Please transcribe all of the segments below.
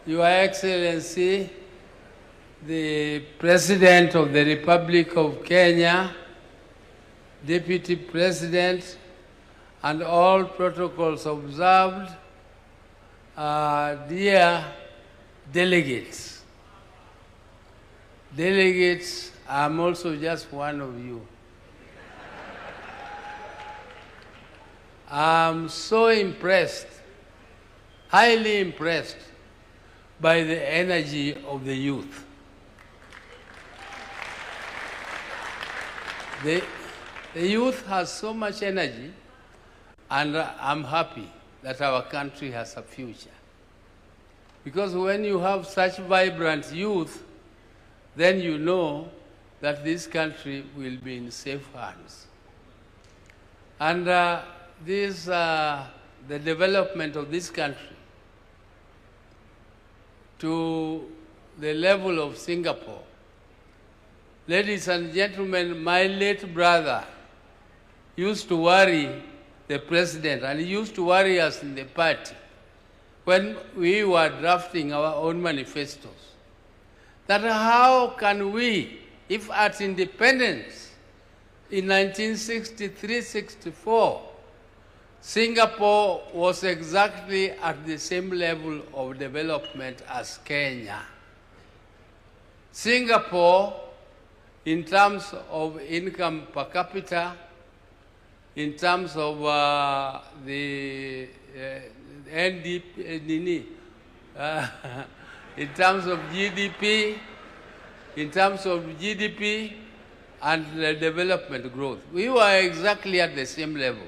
Your Excellency, the President of the Republic of Kenya, Deputy President, and all protocols observed, dear delegates. Delegates, I'm also just one of you. I'm so impressed, highly impressed by the energy of the youth. The youth has so much energy, and I'm happy that our country has a future. Because when you have such vibrant youth, then you know that this country will be in safe hands. And the development of this country to the level of Singapore. Ladies and gentlemen, my late brother used to worry the president, and he used to worry us in the party when we were drafting our own manifestos, that how can we, if at independence in 1963-64, Singapore was exactly at the same level of development as Kenya. Singapore, in terms of income per capita, in terms of the NDP, in terms of GDP, and the development growth, we were exactly at the same level.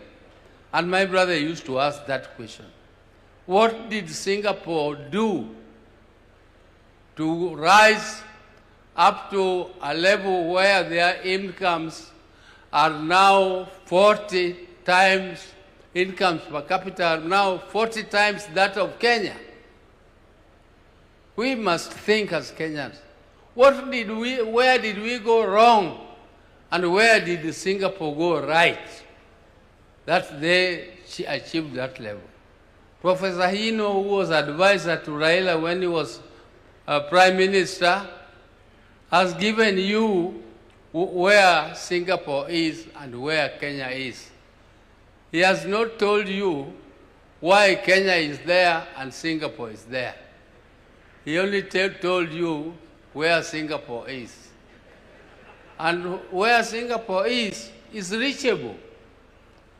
And my brother used to ask that question. What did Singapore do to rise up to a level where their incomes are now 40 times, incomes per capita are now 40 times that of Kenya? We must think as Kenyans. Where did we go wrong? And where did Singapore go right? That they achieved that level. Professor Hino, who was advisor to Raila when he was Prime Minister, has given you where Singapore is and where Kenya is. He has not told you why Kenya is there and Singapore is there. He only told you where Singapore is. And where Singapore is reachable.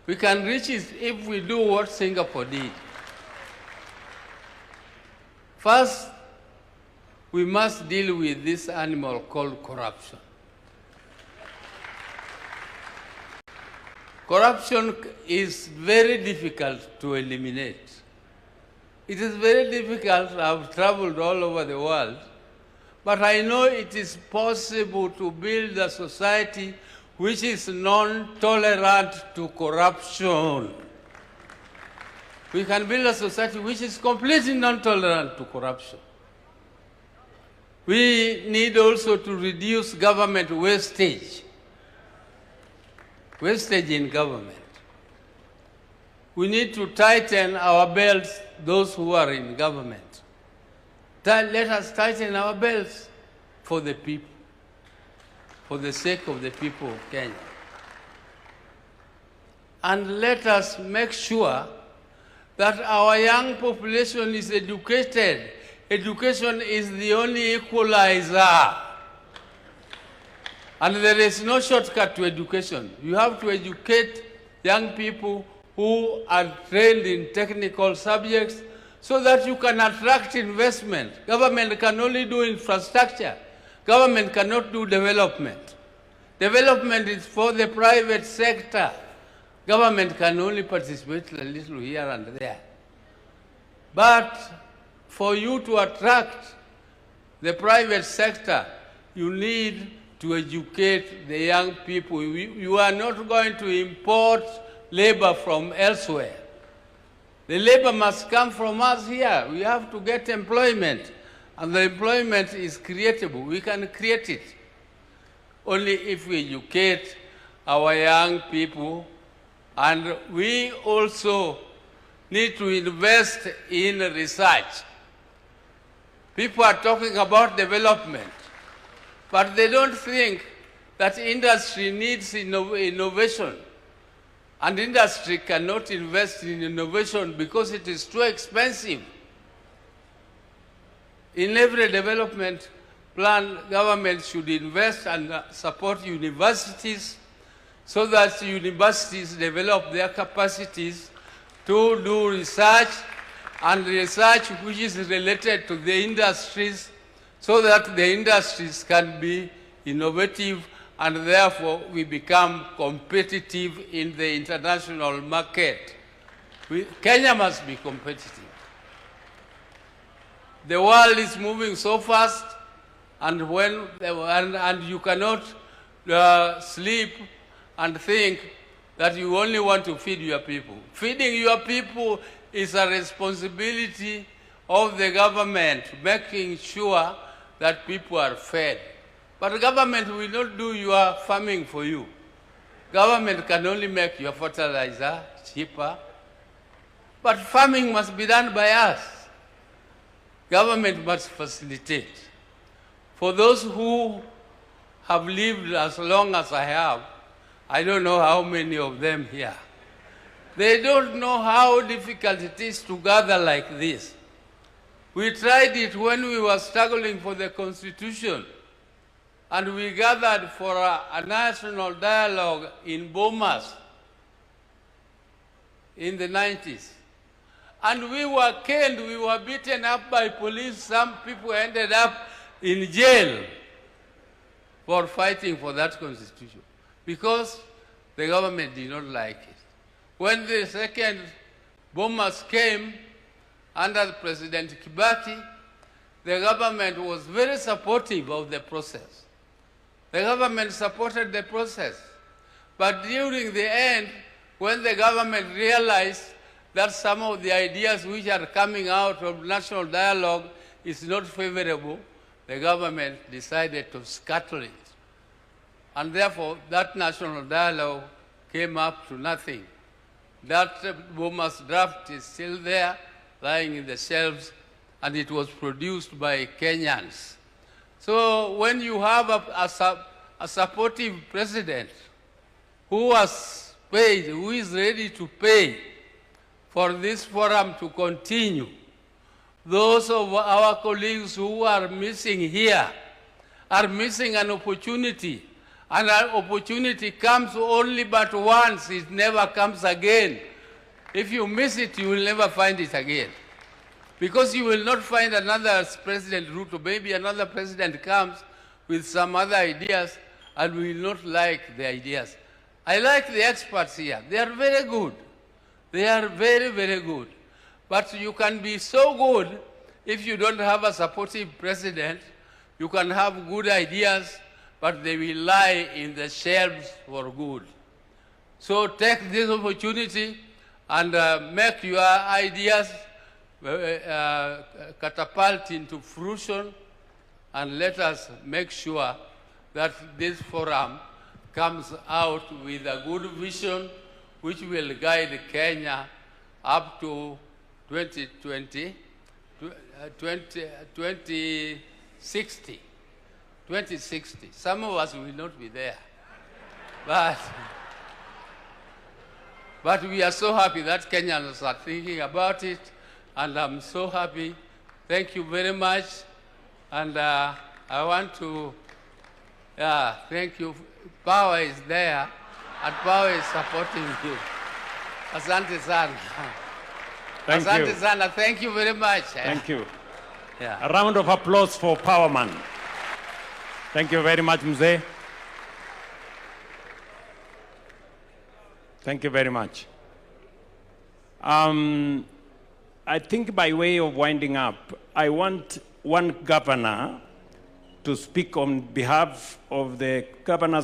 We can reach it if we do what Singapore did. First, we must deal with this animal called corruption. Corruption is very difficult to eliminate. It is very difficult. I've traveled all over the world, but I know it is possible to build a society which is non-tolerant to corruption. We can build a society which is completely non-tolerant to corruption. We need also to reduce government wastage. Wastage in government. We need to tighten our belts, those who are in government. Let us tighten our belts for the people, for the sake of the people of Kenya. And let us make sure that our young population is educated. Education is the only equalizer. And there is no shortcut to education. You have to educate young people who are trained in technical subjects so that you can attract investment. Government can only do infrastructure. Government cannot do development. Development is for the private sector. Government can only participate a little here and there. But for you to attract the private sector, you need to educate the young people. You are not going to import labor from elsewhere. The labor must come from us here. We have to get employment, and the employment is creatable. We can create it only if we educate our young people, and we also need to invest in research. People are talking about development, but they don't think that industry needs innovation. And industry cannot invest in innovation because it is too expensive. In every development plan, government should invest and support universities so that universities develop their capacities to do research, and research which is related to the industries, so that the industries can be innovative and therefore we become competitive in the international market. Kenya must be competitive. The world is moving so fast, and you cannot sleep and think that you only want to feed your people. Feeding your people is a responsibility of the government, making sure that people are fed. But the government will not do your farming for you. Government can only make your fertilizer cheaper, but farming must be done by us. Government must facilitate. For those who have lived as long as I have, I don't know how many of them here, they don't know how difficult it is to gather like this. We tried it when we were struggling for the Constitution, and we gathered for a national dialogue in Bomas in the 90s. And we were killed, we were beaten up by police. Some people ended up in jail for fighting for that Constitution because the government did not like it. When the second bombers came under President Kibaki, the government was very supportive of the process. The government supported the process. But during the end, when the government realized that some of the ideas which are coming out of national dialogue is not favorable, the government decided to scuttle it. And therefore, that national dialogue came up to nothing. That Bomas draft is still there, lying in the shelves, and it was produced by Kenyans. So when you have a supportive president who has paid, who is ready to pay for this forum to continue, those of our colleagues who are missing here are missing an opportunity. And an opportunity comes only but once, it never comes again. If you miss it, you will never find it again. Because you will not find another President Ruto. Maybe another president comes with some other ideas and we will not like the ideas. I like the experts here. They are very good. They are very, very good. But you can be so good if you don't have a supportive president. You can have good ideas, but they will lie in the shelves for good. So take this opportunity and make your ideas catapult into fruition, and let us make sure that this forum comes out with a good vision which will guide Kenya up to 2060. 2060. Some of us will not be there. But we are so happy that Kenyans are thinking about it, and I'm so happy. Thank you very much. And I want to thank you. Power is there, and power is supporting you. Asante sana. Thank Asante you. sana. Thank you very much. Thank you. Yeah. A round of applause for Powerman. Thank you very much, Mzee. Thank you very much. I think by way of winding up, I want one governor to speak on behalf of the governors